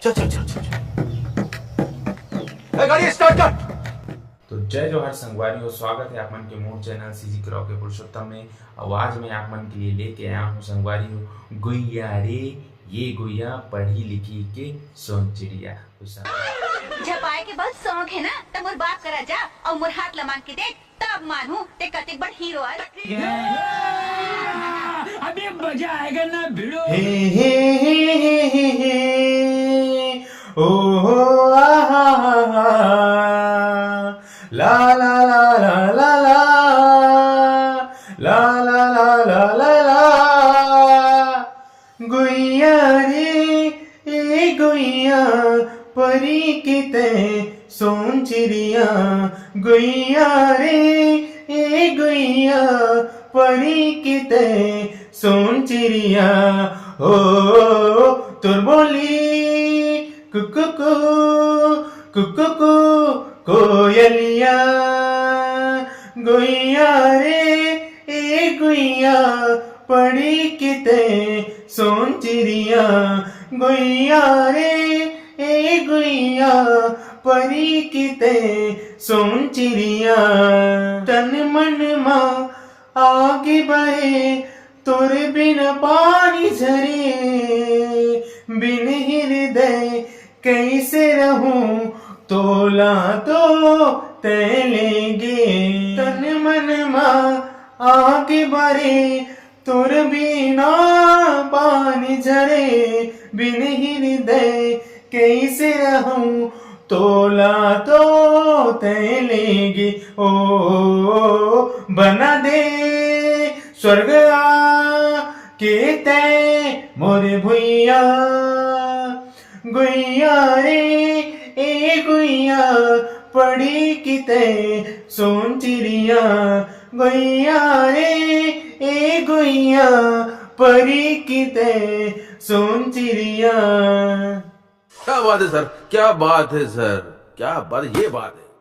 चल चल चल चल गाड़ी स्टार्ट कर। तो जय जोहर संगवारी हो, स्वागत है आप मन के मोर चैनल सीजी क्रॉ के पुरुषोत्तम में। आवाज में आप मन के लिए लेके आया हूँ संगवारी हो, गुइया रे ये गुइया पढ़ी लिखी के सोन चिड़िया। जब आए के बहुत शौक है ना तो मोर बात करा जा और मोर हाथ लमांग के देख तब मानू ते कते बड़ हीरो है। अभी मजा आएगा ना भिड़ो। हे हे हे हे हे हे ओ आ हा हा ला ला ला ला ला ला ला ला ला ला ला गुइया रे ए गुइया परी किते सोन चिड़िया, गुइया रे ए गुइया परी किते सोन चिड़िया। हो तुर बोली कुकु कुकु कोयलिया, गुइया रे ए गुइया पड़ी किते सोन चिड़िया, गुइया रे ए गुइया परी किते सोन चिड़िया। तन मन मा आगे बढ़े तुर बिन पानी झरे, बिन हृदय कैसे रहूं तोला तो तैलेंगे। तन मन मा आगे बढ़े तुर बिना पानी झरे, बिन हृदय कैसे रहूं तोला तो तैलेंगे। ओ बना दे स्वर्ग के तय मोर भुइया, गुइया रे ए गुइया पड़ी किते सोन चिड़िया, गुइया रे ए गुइया परी किते सोन चिड़िया। क्या बात है सर, क्या बात है सर, क्या बात, ये बात है।